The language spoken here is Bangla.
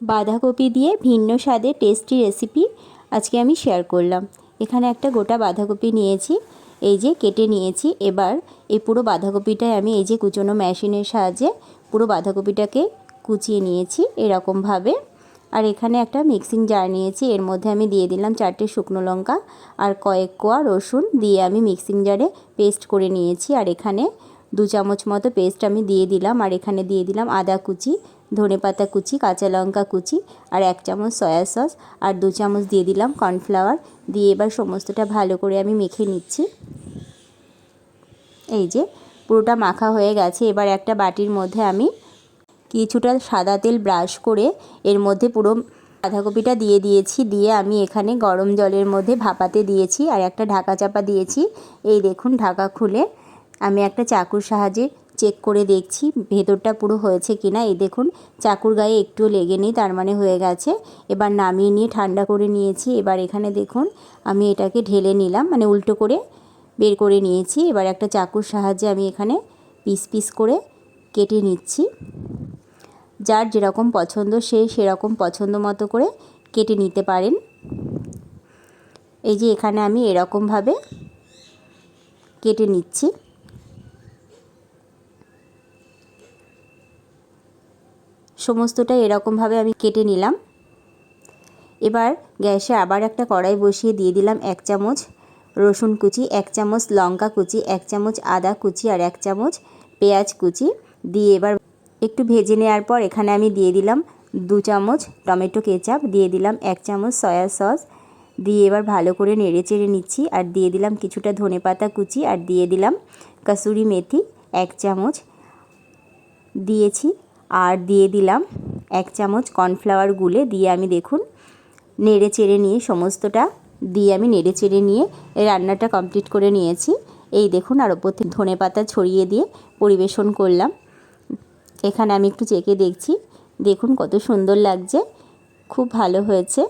বাঁধাকপি দিয়ে ভিন্ন স্বাদের টেস্টি রেসিপি আজকে আমি শেয়ার করলাম। এখানে একটা গোটা বাঁধাকপি নিয়েছি, এই যে কেটে নিয়েছি। এবার এই পুরো বাঁধাকপিটাই আমি এই যে কুচনো মেশিনের সাহায্যে পুরো বাঁধাকপিটাকে কুচিয়ে নিয়েছি এরকমভাবে। আর এখানে একটা মিক্সিং জার নিয়েছি, এর মধ্যে আমি দিয়ে দিলাম 4টে শুকনো লঙ্কা আর কয়েক কোয়া রসুন দিয়ে আমি মিক্সিং জারে পেস্ট করে নিয়েছি। আর এখানে 2 চামচ মতো পেস্ট আমি দিয়ে দিলাম। আর এখানে দিয়ে দিলাম আদা কুচি, ধনেপাতা কুচি, কাঁচা লঙ্কা কুচি আর 1 চামচ সয়া সস আর 2 চামচ দিয়ে দিলাম কর্নফ্লাওয়ার দিয়ে এবার সমস্তটা ভালো করে আমি মেখে নিচ্ছি। এই যে পুরোটা মাখা হয়ে গেছে। এবার একটা বাটির মধ্যে আমি কিছুটা সাদা তেল ব্রাশ করে এর মধ্যে পুরো বাঁধাকপিটা দিয়ে দিয়েছি। দিয়ে আমি এখানে গরম জলের মধ্যে ভাপাতে দিয়েছি আর একটা ঢাকা চাপা দিয়েছি। এই দেখুন ঢাকা খুলে আমি একটা চাকুর সাহায্যে চেক করে দেখছি ভেতরটা পুরো হয়েছে কিনা। এই দেখুন চাকুর গায়ে একটুও লেগে নেই, তার মানে হয়ে গেছে। এবার নামিয়ে নিয়ে ঠান্ডা করে নিয়েছি। এবার এখানে দেখুন আমি এটাকে ঢেলে নিলাম, মানে উল্টো করে বের করে নিয়েছি। এবার একটা চাকুর সাহায্যে আমি এখানে পিস পিস করে কেটে নিচ্ছি। যার যেরকম পছন্দ সে সেরকম পছন্দ মতো করে কেটে নিতে পারেন। এই যে এখানে আমি এরকমভাবে কেটে নিচ্ছি। সমস্তটা এরকমভাবে আমি কেটে নিলাম। এবার গ্যাসে আবার একটা কড়াই বসিয়ে দিয়ে দিলাম 1 চামচ রসুন কুচি, 1 চামচ লঙ্কা কুচি, 1 চামচ আদা কুচি আর 1 চামচ পেঁয়াজ কুচি দিয়ে এবার একটু ভেজে নেওয়ার পর এখানে আমি দিয়ে দিলাম 2 চামচ টমেটো কেচাপ, দিয়ে দিলাম 1 চামচ সয়া সস দিয়ে এবার ভালো করে নেড়ে চেড়ে নিচ্ছি। আর দিয়ে দিলাম কিছুটা ধনেপাতা কুচি আর দিয়ে দিলাম কসুরি মেথি 1 চামচ দিয়েছি। আর দিয়ে দিলাম 1 চামচ কর্নফ্লাওয়ার গুলে দিয়ে আমি দেখুন নেড়ে চেড়ে নিয়ে সমস্তটা দিয়ে আমি নেড়ে চেড়ে নিয়ে এই রান্নাটা কমপ্লিট করে নিয়েছি। এই দেখুন আর ওপর থেকে ধনেপাতা ছড়িয়ে দিয়ে পরিবেশন করলাম। এখানে আমি একটু চেখে দেখছি, দেখুন কত সুন্দর লাগছে, খুব ভালো হয়েছে।